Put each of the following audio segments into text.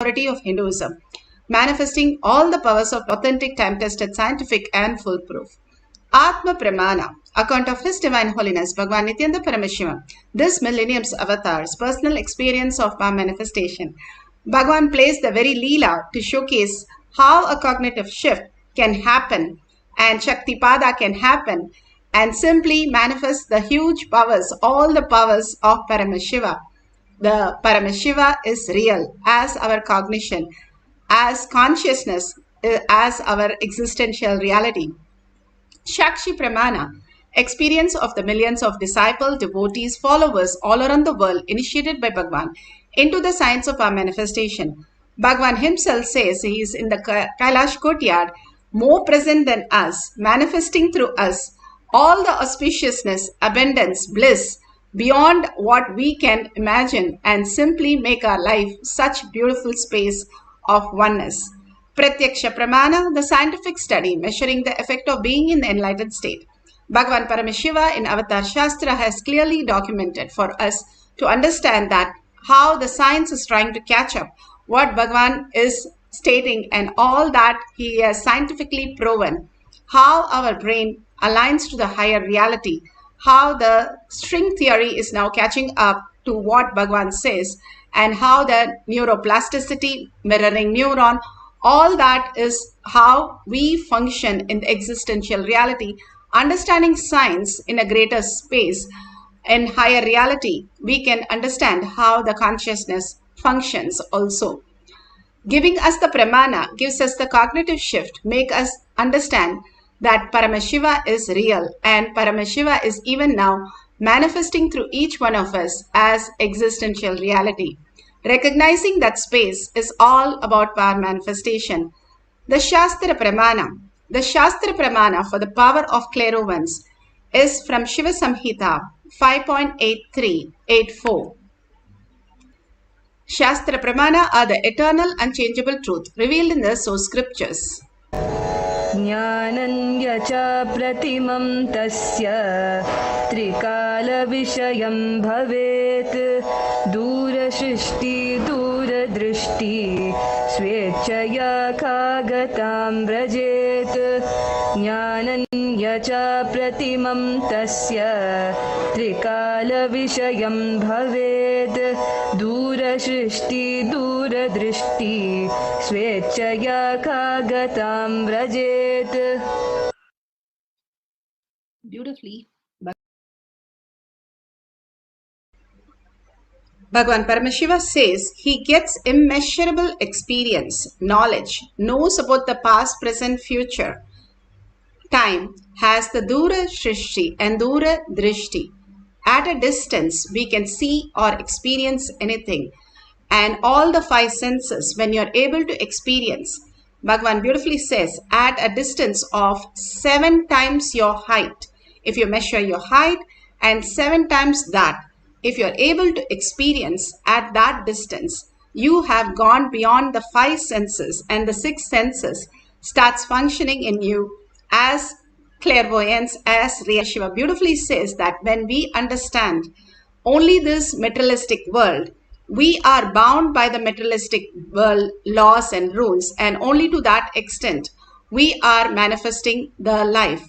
authority of Hinduism, manifesting all the powers of authentic, time-tested, scientific and foolproof. Atma Pramana, account of His Divine Holiness Bhagavan Nithyananda Paramashivam, this millennium's avatar's personal experience of our manifestation. Bhagavan plays the very Leela to showcase how a cognitive shift can happen and Shaktipada can happen and simply manifest the huge powers, all the powers of Paramashiva. The Paramashiva is real as our cognition, as consciousness, as our existential reality. Shakshi Pramana, experience of the millions of disciples, devotees, followers all around the world initiated by Bhagavan into the science of our manifestation. Bhagavan himself says he is in the Kailash courtyard, more present than us, manifesting through us all the auspiciousness, abundance, bliss, beyond what we can imagine, and simply make our life such beautiful space of oneness. Pratyaksha Pramana, the scientific study measuring the effect of being in the enlightened state. Bhagavan Paramashiva in Avatar Shastra has clearly documented for us to understand that how the science is trying to catch up what Bhagavan is stating and all that he has scientifically proven, how our brain aligns to the higher reality, how the string theory is now catching up to what Bhagavan says, and how the neuroplasticity, mirroring neuron, all that is how we function in the existential reality. Understanding science in a greater space, in higher reality, we can understand how the consciousness functions also. Giving us the pramana gives us the cognitive shift, make us understand that Paramashiva is real and Paramashiva is even now manifesting through each one of us as existential reality. Recognizing that space is all about power manifestation. The Shastra Pramana. The Shastra Pramana for the power of clairvoyance is from Shiva Samhita 5.8384. Shastra Pramana are the eternal unchangeable truth revealed in the source scriptures. Jnananya cha pratimam tasya trikala vishayam bhavet dura shrishti dura drishti swechaya kagatam vrajet Jnananya cha pratimam tasya trikala vishayam bhavet dura shrishti dura drishti swechaya kagatam vrajet. Beautifully. Bhagavan Paramashiva says he gets immeasurable experience, knowledge, knows about the past, present, future. Time has the Dura Shrishti and Dura Drishti. At a distance, we can see or experience anything. And all the five senses, when you are able to experience, Bhagavan beautifully says, at a distance of 7 times your height, if you measure your height, and 7 times that, if you are able to experience at that distance, you have gone beyond the 5 senses and the 6 senses starts functioning in you as clairvoyance, as Shiva beautifully says that when we understand only this materialistic world, we are bound by the materialistic world laws and rules, and only to that extent we are manifesting the life.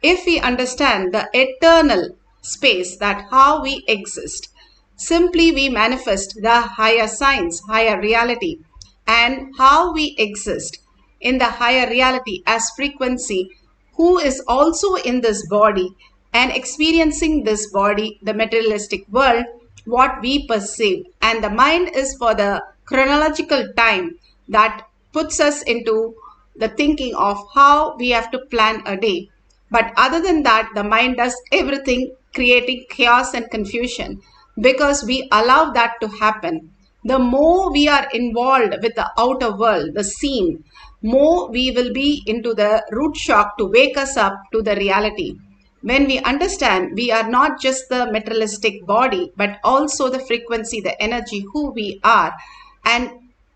If we understand the eternal space, that how we exist, simply we manifest the higher science, higher reality, and how we exist in the higher reality as frequency, who is also in this body and experiencing this body, the materialistic world, what we perceive. And the mind is for the chronological time that puts us into the thinking of how we have to plan a day. But other than that, the mind does everything, creating chaos and confusion because we allow that to happen. The more we are involved with the outer world, the scene, more we will be into the root shock to wake us up to the reality. When we understand we are not just the materialistic body, but also the frequency, the energy, who we are, and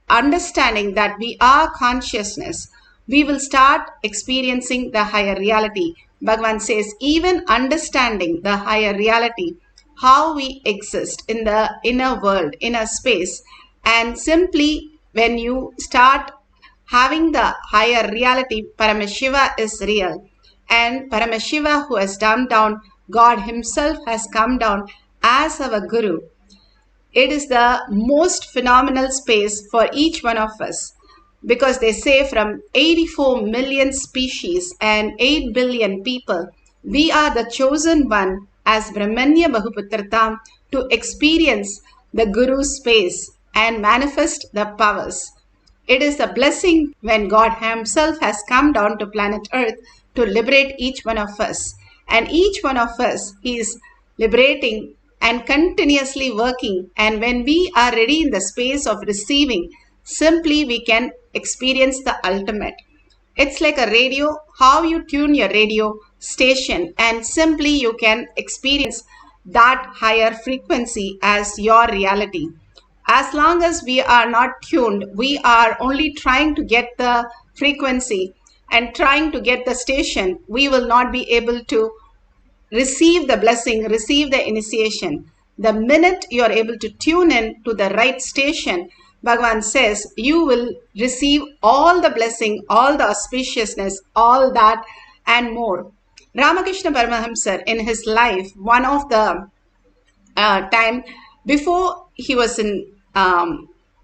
understanding that we are consciousness, we will start experiencing the higher reality. Bhagavan says, even understanding the higher reality, how we exist in the inner world, inner space, and simply when you start having the higher reality, Paramashiva is real. And Paramashiva, who has come down, God himself has come down as our Guru. It is the most phenomenal space for each one of us, because they say from 84 million species and 8 billion people, we are the chosen one as Brahmanya Bahuputratam to experience the Guru's space and manifest the powers. It is a blessing when God himself has come down to planet Earth to liberate each one of us. And each one of us, he is liberating and continuously working. And when we are ready in the space of receiving, simply we can experience the ultimate. It's like a radio, how you tune your radio station, and simply you can experience that higher frequency as your reality. As long as we are not tuned, we are only trying to get the frequency and trying to get the station, we will not be able to receive the blessing, receive the initiation. The minute you are able to tune in to the right station, Bhagavan says, you will receive all the blessing, all the auspiciousness, all that and more. Ramakrishna Paramahamsa in his life, one of the time before he was in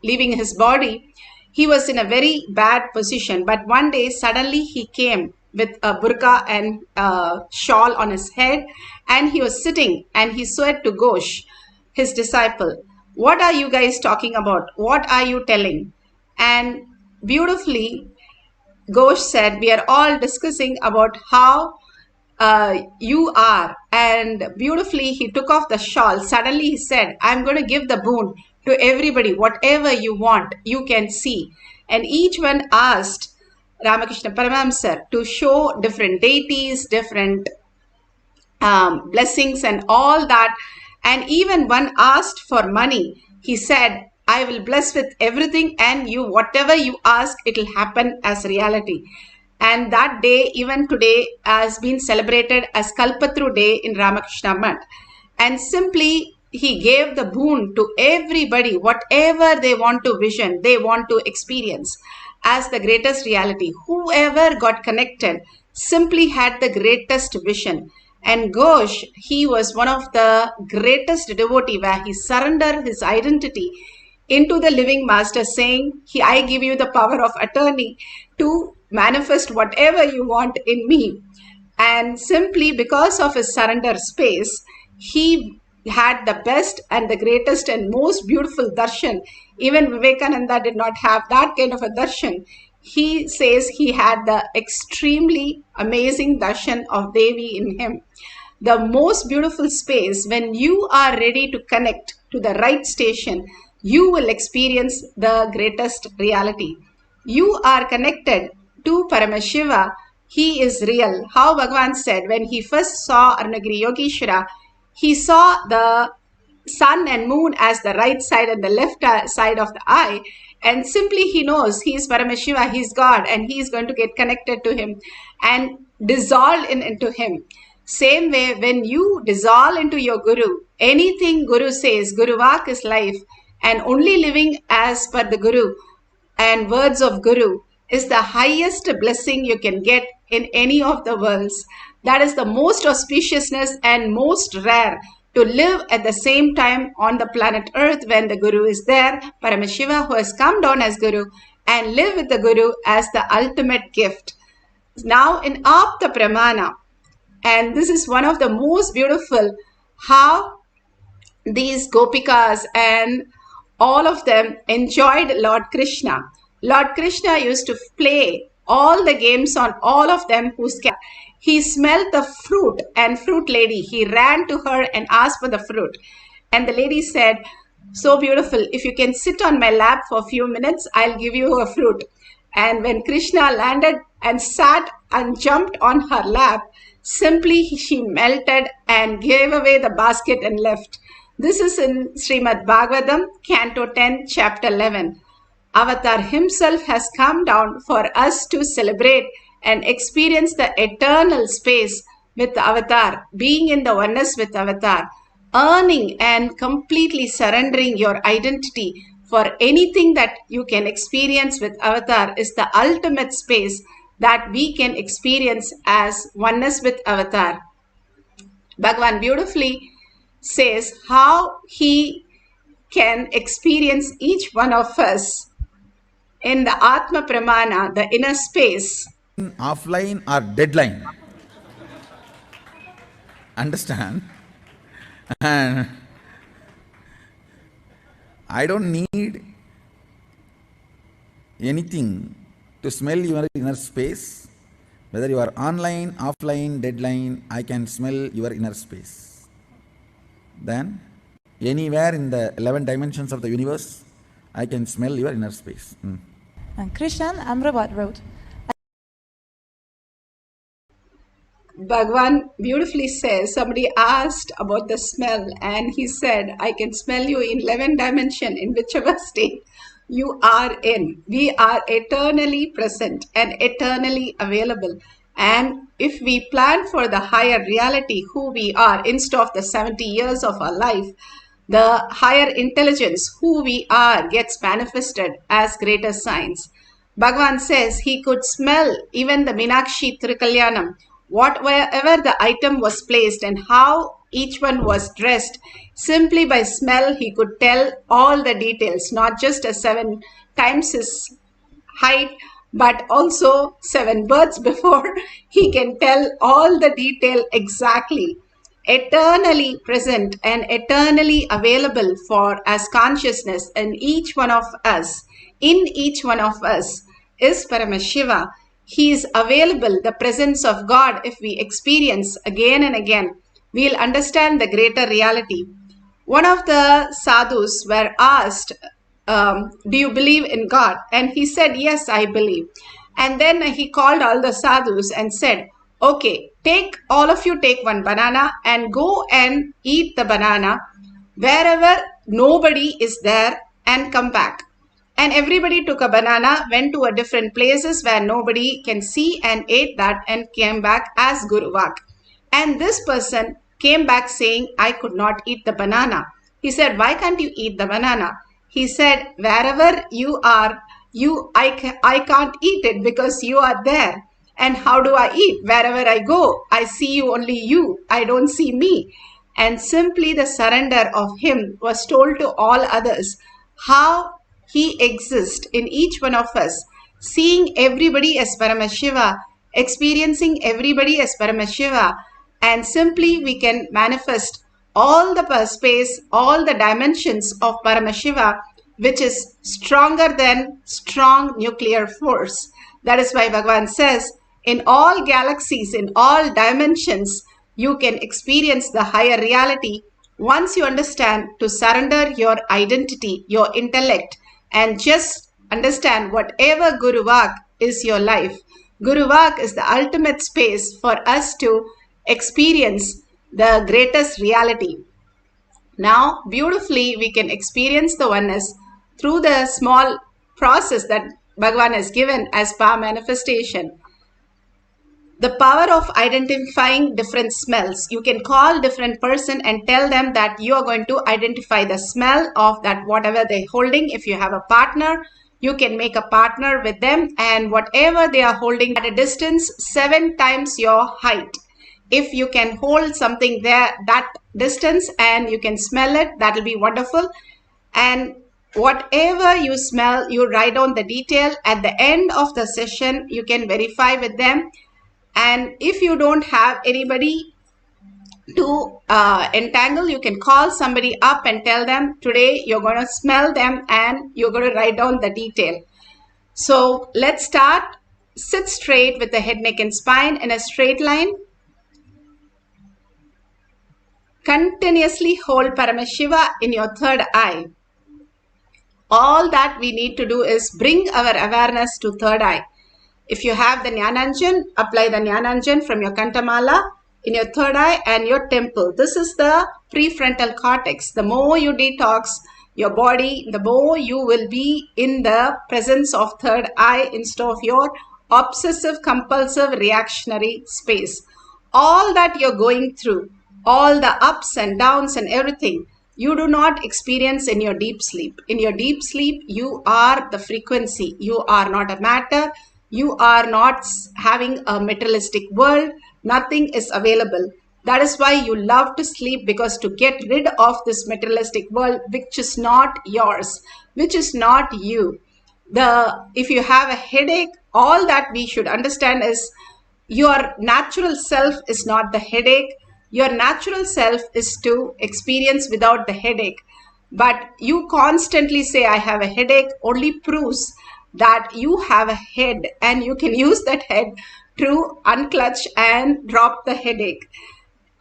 leaving his body, he was in a very bad position. But one day suddenly he came with a burqa and a shawl on his head, and he was sitting and he said to Ghosh, his disciple, what are you guys talking about? What are you telling? And beautifully Ghosh said, we are all discussing about how you are. And beautifully he took off the shawl. Suddenly he said, I'm going to give the boon to everybody. Whatever you want, you can see. And each one asked Ramakrishna Paramahamsa to show different deities, different blessings and all that. And even one asked for money. He said, I will bless with everything, and you, whatever you ask, it will happen as reality. And that day, even today, has been celebrated as Kalpatru Day in Ramakrishna Math. And simply, he gave the boon to everybody, whatever they want to vision, they want to experience as the greatest reality. Whoever got connected simply had the greatest vision. And Ghosh, he was one of the greatest devotee where he surrendered his identity into the living master, saying, I give you the power of attorney to manifest whatever you want in me. And simply because of his surrender space, he had the best and the greatest and most beautiful darshan. Even Vivekananda did not have that kind of a darshan. He says he had the extremely amazing darshan of Devi in him. The most beautiful space, when you are ready to connect to the right station, you will experience the greatest reality. You are connected to Paramashiva. He is real. How Bhagavan said, when he first saw Arunagiri Yogeshwara, he saw the sun and moon as the right side and the left side of the eye. And simply he knows he is Paramashiva, he is God, and he is going to get connected to him and dissolve into him. Same way, when you dissolve into your Guru, anything Guru says, Guru Vak is life, and only living as per the Guru and words of Guru is the highest blessing you can get in any of the worlds. That is the most auspiciousness and most rare, to live at the same time on the planet Earth when the Guru is there, Paramashiva, who has come down as Guru, and live with the Guru as the ultimate gift. Now in Apta Pramana, and this is one of the most beautiful, how these Gopikas and all of them enjoyed Lord Krishna. Lord Krishna used to play all the games on all of them who's kept. He smelled the fruit and fruit lady. He ran to her and asked for the fruit. And the lady said, so beautiful, if you can sit on my lap for a few minutes, I'll give you a fruit. And when Krishna landed and sat and jumped on her lap, simply she melted and gave away the basket and left. This is in Srimad Bhagavatam, Canto 10, Chapter 11. Avatar himself has come down for us to celebrate and experience the eternal space with Avatar, being in the oneness with Avatar, earning and completely surrendering your identity for anything that you can experience with Avatar is the ultimate space that we can experience as oneness with Avatar. Bhagavan beautifully says how he can experience each one of us in the Atma Pramana, the inner space. Offline or deadline. Understand? And I don't need anything to smell your inner space. Whether you are online, offline, deadline, I can smell your inner space. Then, anywhere in the 11 dimensions of the universe, I can smell your inner space. And Krishan Amrabat wrote, Bhagavan beautifully says, somebody asked about the smell and he said, I can smell you in 11 dimension in whichever state you are in. We are eternally present and eternally available. And if we plan for the higher reality, who we are, instead of the 70 years of our life, the higher intelligence, who we are, gets manifested as greater signs. Bhagavan says he could smell even the Meenakshi Trikalyanam, wherever the item was placed and how each one was dressed. Simply by smell, he could tell all the details, not just a 7 times his height, but also 7 births before. He can tell all the detail exactly. Eternally present and eternally available for as consciousness in each one of us, is Paramashiva. He is available, the presence of God. If we experience again and again, we'll understand the greater reality. One of the sadhus were asked, do you believe in God? And he said, yes, I believe. And then he called all the sadhus and said, okay, all of you take one banana and go and eat the banana wherever nobody is there and come back. And everybody took a banana, went to a different places where nobody can see and ate that and came back as Guru Vak. And this person came back saying, I could not eat the banana. He said, why can't you eat the banana? He said, wherever you are, I can't eat it because you are there. And how do I eat? Wherever I go, I see you, only you. I don't see me. And simply the surrender of him was told to all others how he exists in each one of us, seeing everybody as Paramashiva, experiencing everybody as Paramashiva, and simply we can manifest all the space, all the dimensions of Paramashiva, which is stronger than strong nuclear force. That is why Bhagavan says, in all galaxies, in all dimensions, you can experience the higher reality once you understand to surrender your identity, your intellect, and just understand whatever Guru Vak is your life. Guru Vak is the ultimate space for us to experience the greatest reality. Now, beautifully, we can experience the oneness through the small process that Bhagavan has given as power manifestation. The power of identifying different smells. You can call different person and tell them that you are going to identify the smell of that whatever they're holding. If you have a partner, you can make a partner with them and whatever they are holding at a distance 7 times your height. If you can hold something there that distance and you can smell it, that will be wonderful. And whatever you smell, you write down the detail. At the end of the session, you can verify with them. And if you don't have anybody to entangle, you can call somebody up and tell them, today you're going to smell them and you're going to write down the detail. So let's start. Sit straight with the head, neck and spine in a straight line. Continuously hold Paramashiva in your third eye. All that we need to do is bring our awareness to third eye. If you have the Jnananjan, apply the Jnananjan from your Kantamala in your third eye and your temple. This is the prefrontal cortex. The more you detox your body, the more you will be in the presence of third eye instead of your obsessive compulsive reactionary space. All that you're going through, all the ups and downs and everything, you do not experience in your deep sleep. In your deep sleep, you are the frequency. You are not a matter. You are not having a materialistic world. Nothing is available. That is why you love to sleep, because to get rid of this materialistic world, which is not yours, which is not you. If you have a headache, all that we should understand is your natural self is not the headache. Your natural self is to experience without the headache. But you constantly say, I have a headache, only proves that you have a head, and you can use that head to unclutch and drop the headache.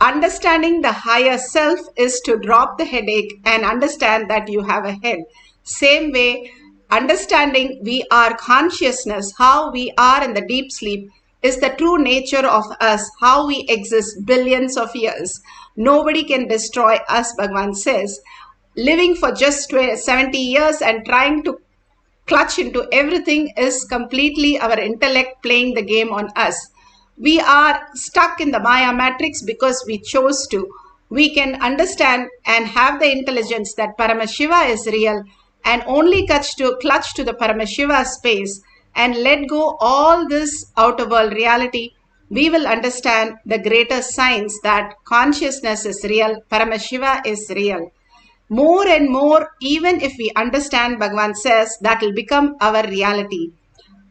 Understanding the higher self is to drop the headache and understand that you have a head. Same way, understanding we are consciousness, how we are in the deep sleep, is the true nature of us, how we exist billions of years. Nobody can destroy us, Bhagavan says. Living for just 70 years and trying to clutch into everything is completely our intellect playing the game on us. We are stuck in the Maya matrix because we chose to. We can understand and have the intelligence that Paramashiva is real, and only clutch to the Paramashiva space and let go all this outer world reality. We will understand the greater science that consciousness is real, Paramashiva is real. More and more, even if we understand, Bhagavan says, that will become our reality.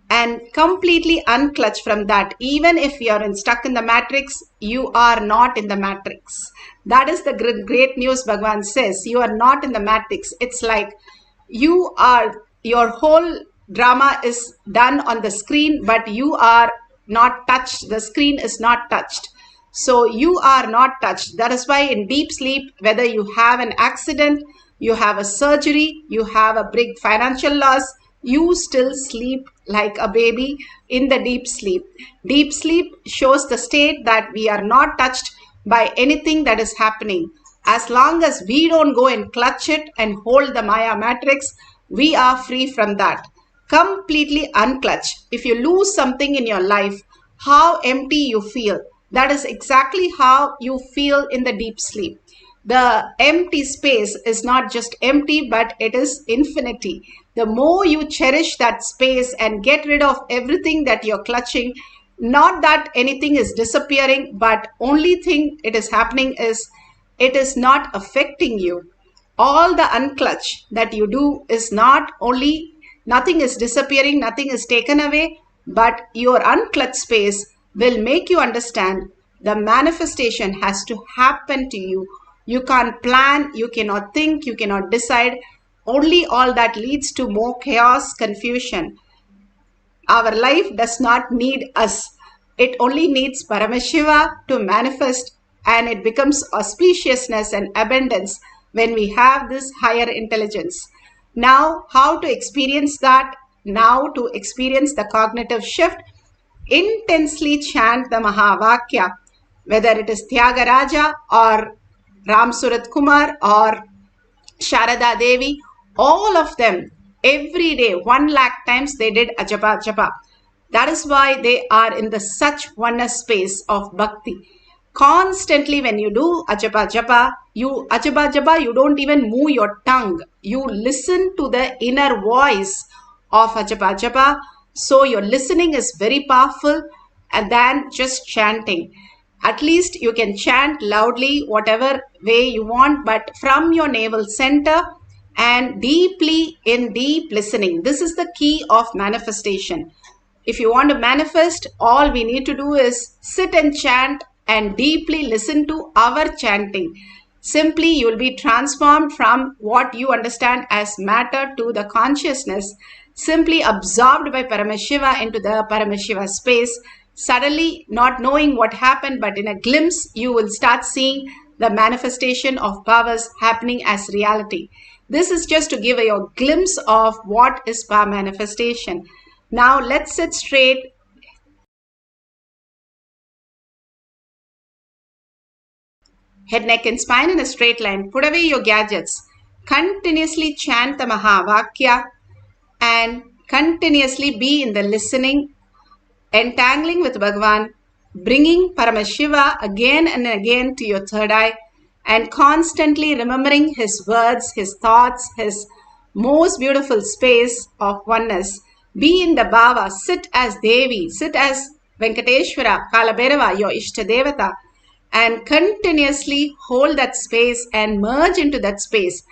And completely unclutch from that. Even if you are stuck in the matrix, you are not in the matrix. That is the great news. Bhagavan says you are not in the matrix. It's like your whole drama is done on the screen, but you are not touched. The screen is not touched. So you are not touched. That is why in deep sleep, whether you have an accident, you have a surgery, you have a big financial loss, you still sleep like a baby in the deep sleep. Deep sleep shows the state that we are not touched by anything that is happening. As long as we don't go and clutch it and hold the Maya matrix, we are free from that. Completely unclutch. If you lose something in your life, how empty you feel. That is exactly how you feel in the deep sleep. The empty space is not just empty, but it is infinity. The more you cherish that space and get rid of everything that you're clutching, not that anything is disappearing, but only thing it is happening is it is not affecting you. All the unclutch that you do is not only nothing is disappearing, nothing is taken away, but your unclutched space will make you understand the manifestation has to happen to you. You can't plan, you cannot think, you cannot decide. Only all that leads to more chaos, confusion. Our life does not need us. It only needs Paramashiva to manifest, and it becomes auspiciousness and abundance when we have this higher intelligence. Now, how to experience that? Now, to experience the cognitive shift, intensely chant the Mahavakya, whether it is Tyagaraja or Ram Surat Kumar or Sharada Devi, all of them, every day, 1,00,000 times they did Ajapa Japa. That is why they are in the such oneness space of bhakti. Constantly when you do Ajapa Japa, you don't even move your tongue. You listen to the inner voice of Ajapa Japa. So your listening is very powerful than just chanting. At least you can chant loudly, whatever way you want, but from your navel center and deeply in deep listening. This is the key of manifestation. If you want to manifest, all we need to do is sit and chant and deeply listen to our chanting. Simply, you will be transformed from what you understand as matter to the consciousness, simply absorbed by Paramashiva into the Paramashiva space. Suddenly, not knowing what happened, but in a glimpse, you will start seeing the manifestation of powers happening as reality. This is just to give you a glimpse of what is power manifestation. Now, let's sit straight. Head, neck and spine in a straight line. Put away your gadgets. Continuously chant the Mahavakya and continuously be in the listening, entangling with Bhagavan, bringing Paramashiva again and again to your third eye, and constantly remembering his words, his thoughts, his most beautiful space of oneness. Be in the bhava, sit as Devi, sit as Venkateshwara, Kalabhairava, your Ishtadevata, and continuously hold that space and merge into that space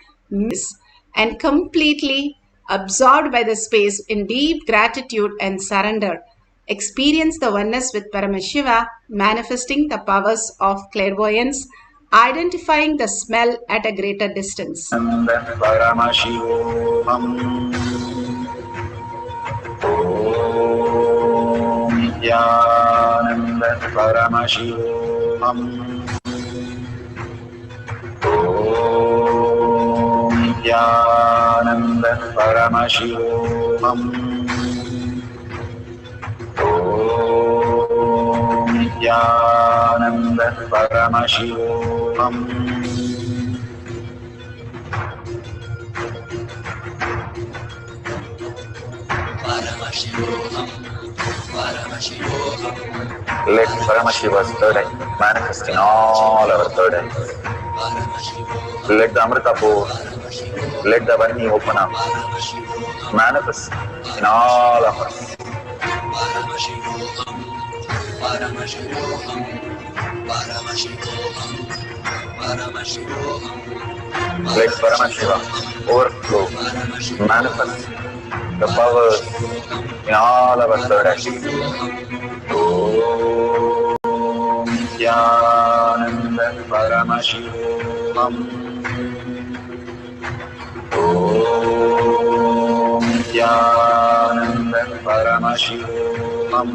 and completely absorbed by the space in deep gratitude and surrender. Experience the oneness with Paramashiva, manifesting the powers of clairvoyance, identifying the smell at a greater distance. Paramashivoham. Om Nithyananda Paramashivam. Om Nithyananda Paramashivam. Om Nithyananda Paramashivam. Let Paramashiva's third eye manifest in all our third eyes. Let the Amrita pour, let the Vani open up, manifest in all of us. Let Paramashiva overflow, manifest the powers in all our third eyes. Om Nithyananda Paramashivoham. Om Nithyananda Paramashivoham.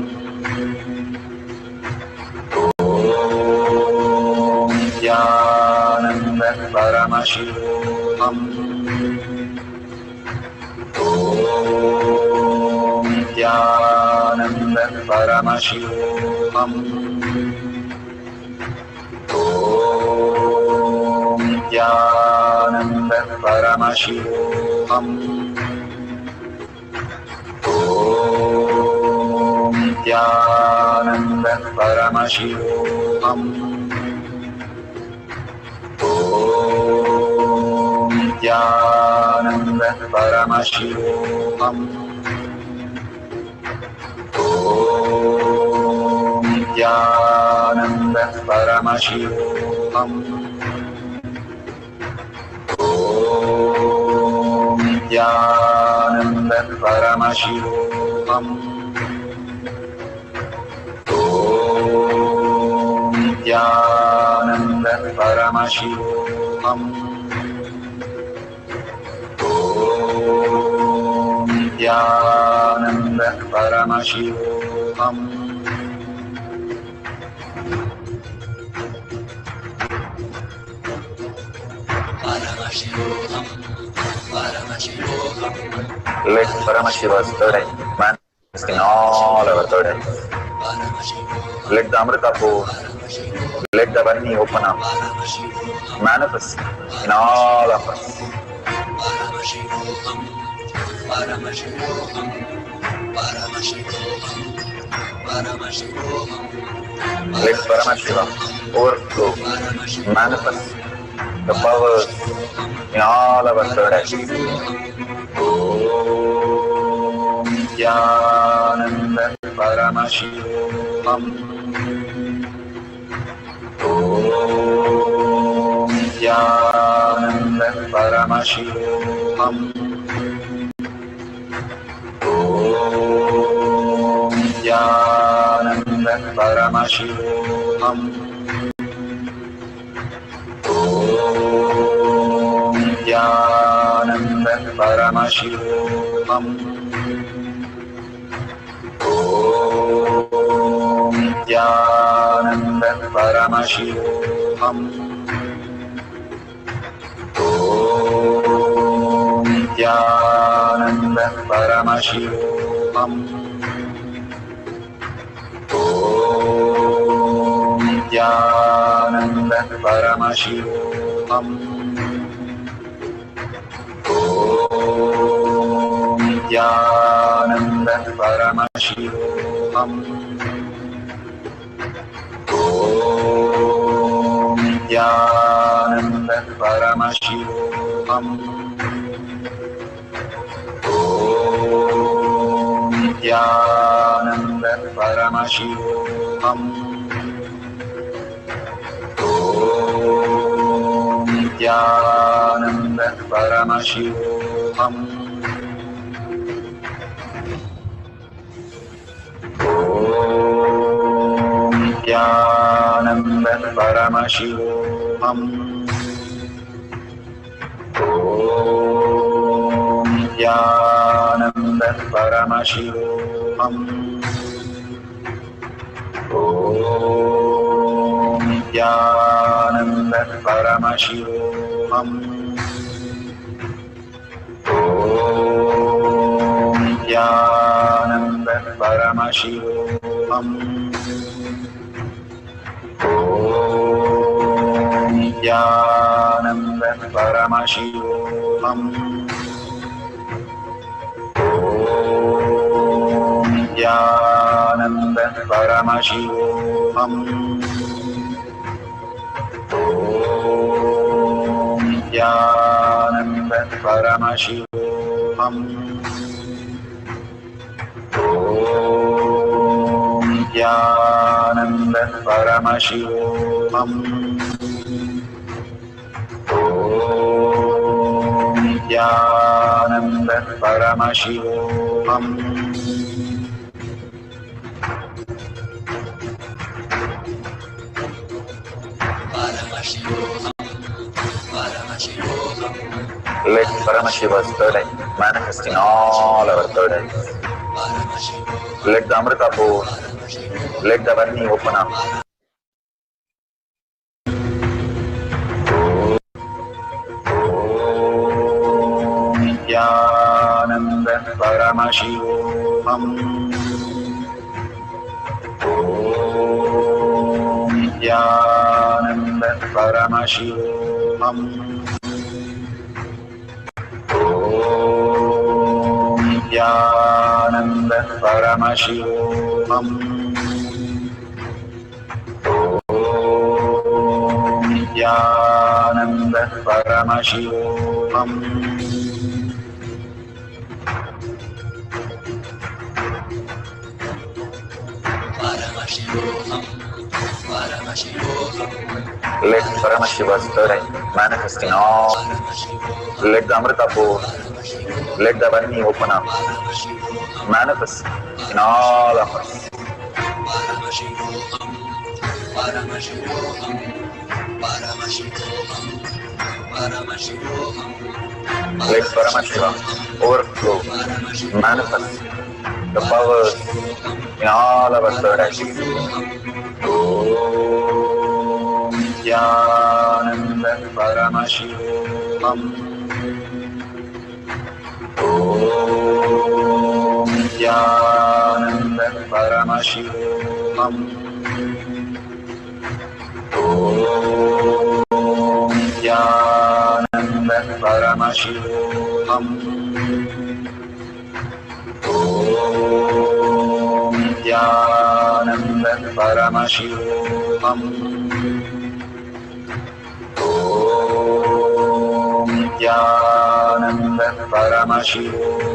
Om Nithyananda Paramashivoham. Om Nithyananda Paramashivoham. Om Nithyananda Paramashivoham. Om Nithyananda Paramashivoham. Om Nithyananda Paramashivoham. Om Nithyananda Paramashivoham. Om Nithyananda Paramashivoham. Om Nithyananda Paramashivoham. Om Nithyananda Paramashivoham. Let Paramashiva's third eye manifest in all our third eyes. Let the Amrita pour, let the Vani open up, manifest in all of us. Let Paramashiva overflow, manifest the powers in all our third eyes. Om Nithyananda Paramashivoham. Om Nithyananda Paramashivoham. Om Nithyananda Paramashivoham. Om Nithyananda Paramashivoham. Om Nithyananda Paramashivoham. Om Nithyananda Paramashivoham. Om Nithyananda Paramashivoham. Om Nithyananda Paramashivoham. Om Nithyananda Paramashivoham. Nithyananda Paramashivoham. Nithyananda Paramashivoham. Nithyananda Paramashivoham. Nithyananda Paramashivoham. Nithyananda Paramashivoham. Nithyananda Paramashivoham. Nithyananda Paramashivoham. Nithyananda Paramashivoham. Nithyananda Paramashivoham. Nithyananda Paramashivoham. Nithyananda Paramashivoham. Let Paramashiva's third eye manifest in all our third eyes. Let the Amrita pour, let the Varni open up. Nithyananda Paramashivoham. Nithyananda Paramashivoham. Nithyananda Paramashivoham. Nithyananda Paramashivoham. Let Paramashiva's third eye manifest in all. Let the Amrita pour, let the Varni open up. Manifest in all of us. Let Paramashiva overflow, manifest the powers in all our third eyes. Nithyananda Paramashivoham. Nithyananda Paramashivoham. Nithyananda Paramashivoham. Nithyananda Paramashivoham. Nithyananda Paramashivoham. Nithyananda Paramashivoham.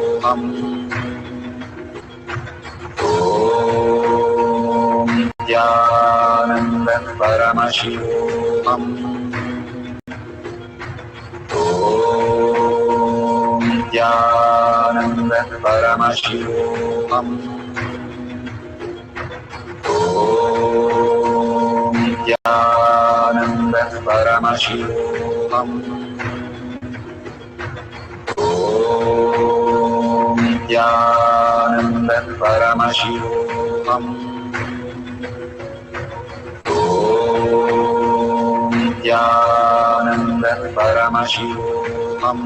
Nithyananda Paramashivoham. Nithyananda Paramashivoham. Nithyananda Paramashivoham. Nithyananda Paramashivoham.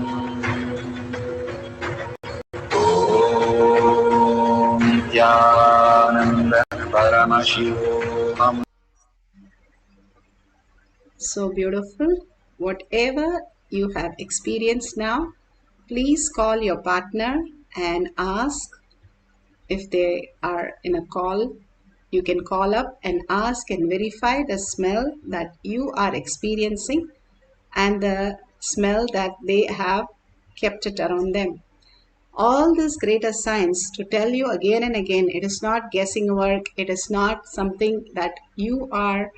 Nithyananda Paramashivoham. So beautiful. Whatever you have experienced now, please call your partner and ask if they are in a call. You can call up and ask and verify the smell that you are experiencing and the smell that they have kept it around them. All this greater science to tell you again and again, it is not guessing work, it is not something that you are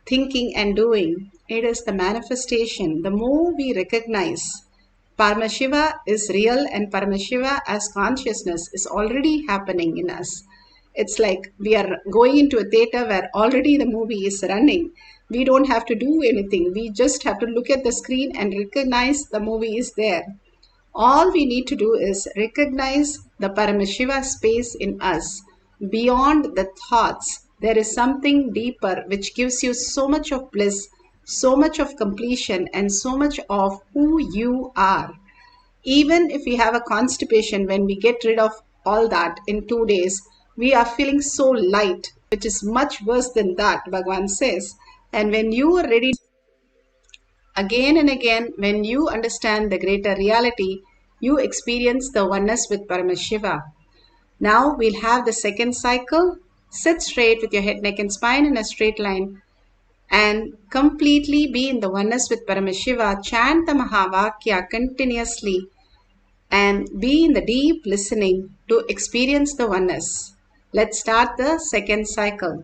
thinking and doing. It is the manifestation. The more we recognize Paramashiva is real and Paramashiva as consciousness is already happening in us. It's like we are going into a theater where already the movie is running. We don't have to do anything. We just have to look at the screen and recognize the movie is there. All we need to do is recognize the Paramashiva space in us. Beyond the thoughts, there is something deeper which gives you so much of bliss, so much of completion, and so much of who you are. Even if we have a constipation, when we get rid of all that in 2 days, we are feeling so light, which is much worse than that, Bhagavan says. And when you are ready, again and again, when you understand the greater reality, you experience the oneness with Paramashiva. Now we'll have the second cycle. Sit straight with your head, neck and spine in a straight line and completely be in the oneness with Paramashiva. Chant the Mahavakya continuously and be in the deep listening to experience the oneness. Let's start the second cycle.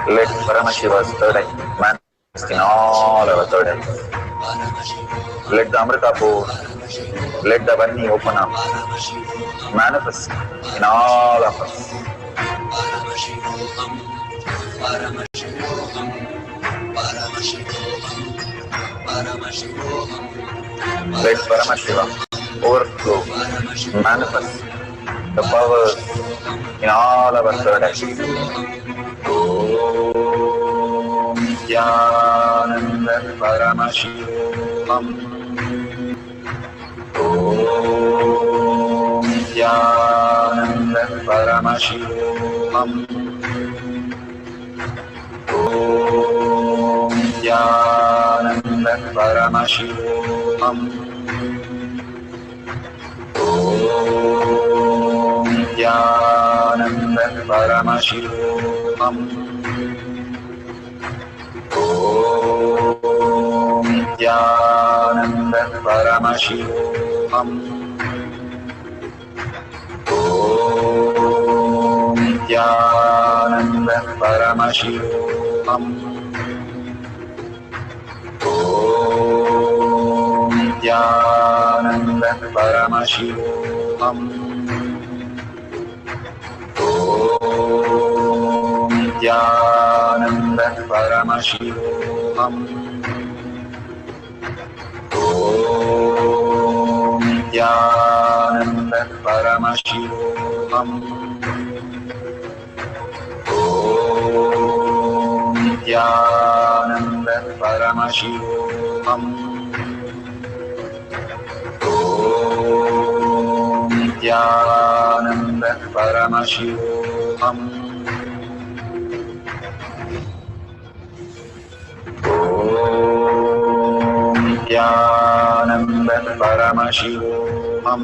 Let Paramashiva's third eye manifest in all our third eyes. Let the Amrita pour, let the Varni open up, manifest in all of us. Let Paramashiva overflow, manifest the powers in all our third eyes. Om Nithyananda Paramashivam. Om Nithyananda Paramashivam. Om Nithyananda Paramashivam. Om Nithyananda Paramashivoham. Om Nithyananda Paramashivoham. Om Nithyananda Paramashivoham. Om Nithyananda Paramashivoham. Om Nithyananda Paramashivoham. Om Nithyananda Paramashivoham. Om Nithyananda Paramashivoham. Om Nithyananda Paramashivoham. Om Nithyananda Paramashivoham. Om Nithyananda Paramashivoham. Om Nithyananda Paramashivoham. Om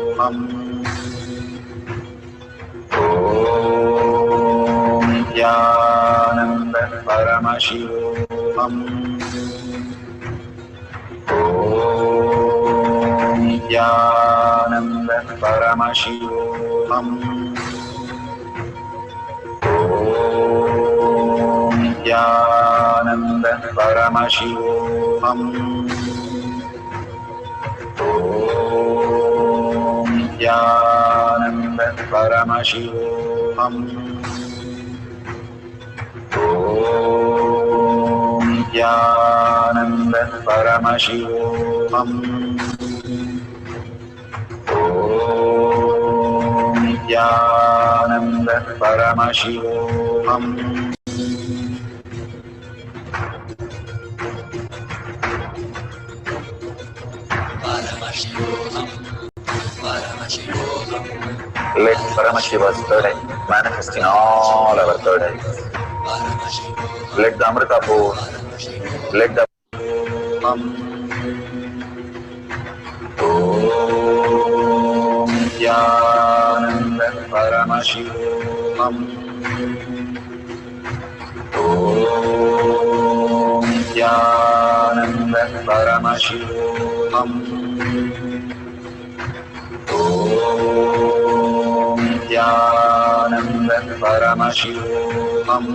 Nithyananda Paramashivoham. Om Nithyananda Paramashivoham. Om Nithyananda Paramashivoham. Om Nithyananda Paramashivoham. Om Nithyananda Paramashivoham. Om Nithyananda Paramashivoham. Let Paramashiva's third eye manifest in all our third eyes. Let the Amrita pour, let the Om Nithyananda Paramashivam. Om Nithyananda Paramashivam. Om Nithyananda Paramashivam.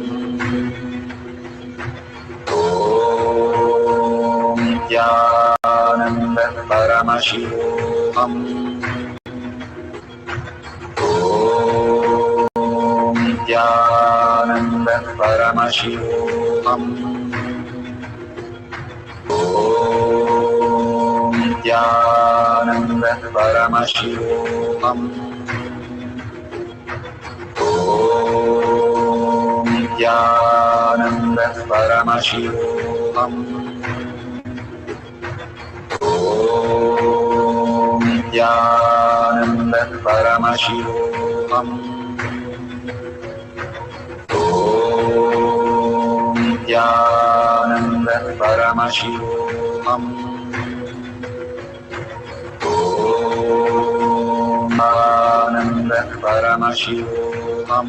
Om Nithyananda Paramashivoham. Om Nithyananda Paramashivoham. Om Nithyananda Paramashivoham. Om Nithyananda Paramashivoham. Om Nithyananda Paramashivoham. Om Nithyananda Paramashivoham. Om Nithyananda Paramashivoham.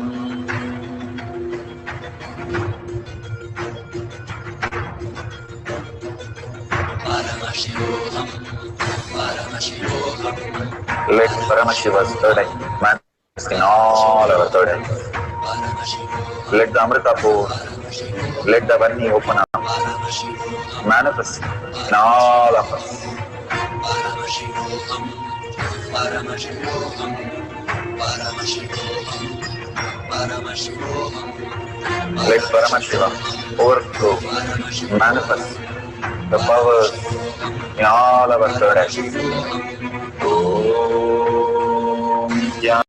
Let Paramashiva's third eye manifest in all our third eyes. Let the Amrita pour, let the Varni open up, manifest in all of us. Let Paramashiva overflow, manifest the powers in all our third eyes. Om Nithyananda.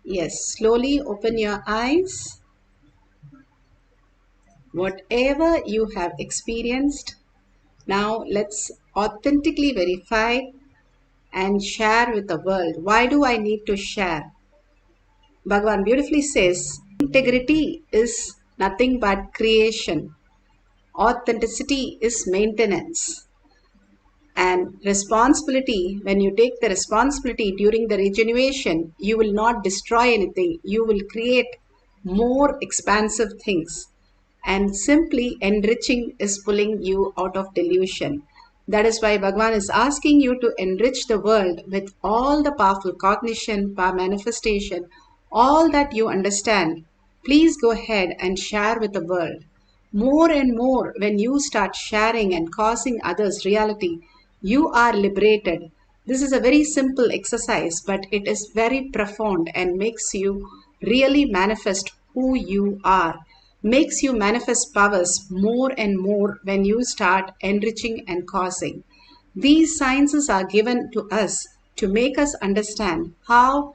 Yes, slowly open your eyes. Whatever you have experienced, now let's authentically verify and share with the world. Why do I need to share? Bhagavan beautifully says, integrity is nothing but creation. Authenticity is maintenance. And responsibility, when you take the responsibility during the regeneration, you will not destroy anything. You will create more expansive things. And simply enriching is pulling you out of delusion. That is why Bhagavan is asking you to enrich the world with all the powerful cognition, power manifestation, all that you understand. Please go ahead and share with the world. More and more, when you start sharing and causing others reality, you are liberated. This is a very simple exercise, but it is very profound and makes you really manifest who you are. Makes you manifest powers more and more when you start enriching and causing. These sciences are given to us to make us understand how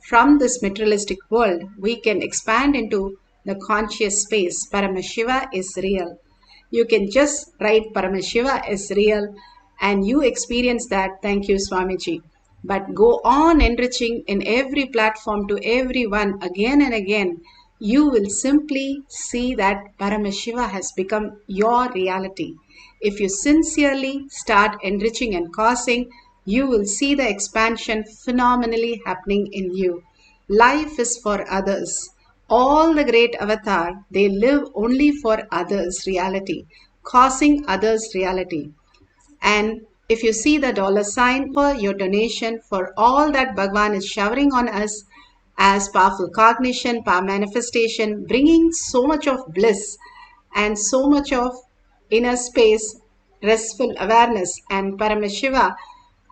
from this materialistic world we can expand into the conscious space. Paramashiva is real. You can just write Paramashiva is real and you experience that. Thank you, Swamiji. But go on enriching in every platform to everyone again and again. You will simply see that Paramashiva has become your reality. If you sincerely start enriching and causing, you will see the expansion phenomenally happening in you. Life is for others. All the great avatar, they live only for others' reality, causing others' reality. And if you see the dollar sign for your donation for all that Bhagavan is showering on us as powerful cognition, power manifestation, bringing so much of bliss and so much of inner space, restful awareness, and Paramashiva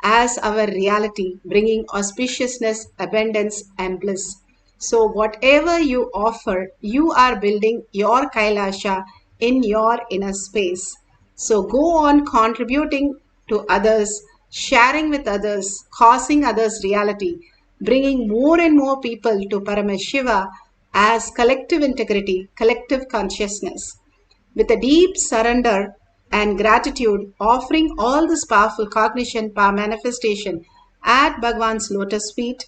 as our reality, bringing auspiciousness, abundance, and bliss. So whatever you offer, you are building your Kailasha in your inner space. So go on contributing to others, sharing with others, causing others reality, bringing more and more people to Paramashiva as collective integrity, collective consciousness. with a deep surrender and gratitude, offering all this powerful cognition, power manifestation at Bhagwan's lotus feet,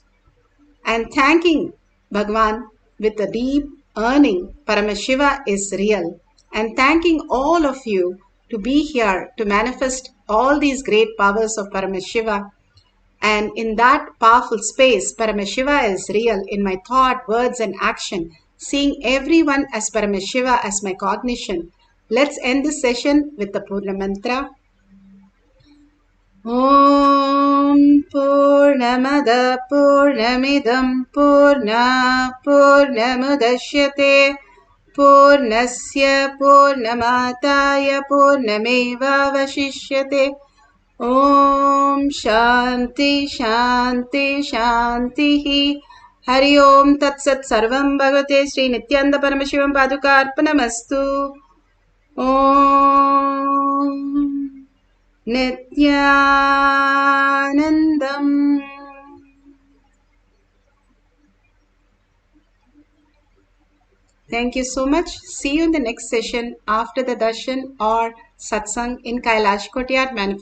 and thanking Bhagwan with a deep earning, Paramashiva is real, and thanking all of you to be here to manifest all these great powers of Paramashiva. And in that powerful space, Paramashiva is real in my thought, words, and action, seeing everyone as Paramashiva as my cognition. Let's end this session with the Purna Mantra. Om Purnamada Purnamidam Purna Purnamudashyate Purnasya Purnamataya Purnameva Vashishyate. Om Shanti Shanti Shanti. Hari Om Tat Sat Sarvam Bhagavate Sri Nithyananda Paramashivam Padukarpanamastu. Om Nithyanandam. Thank you so much. See you in the next session after the darshan or satsang in Kailash Kotiyat Manifest.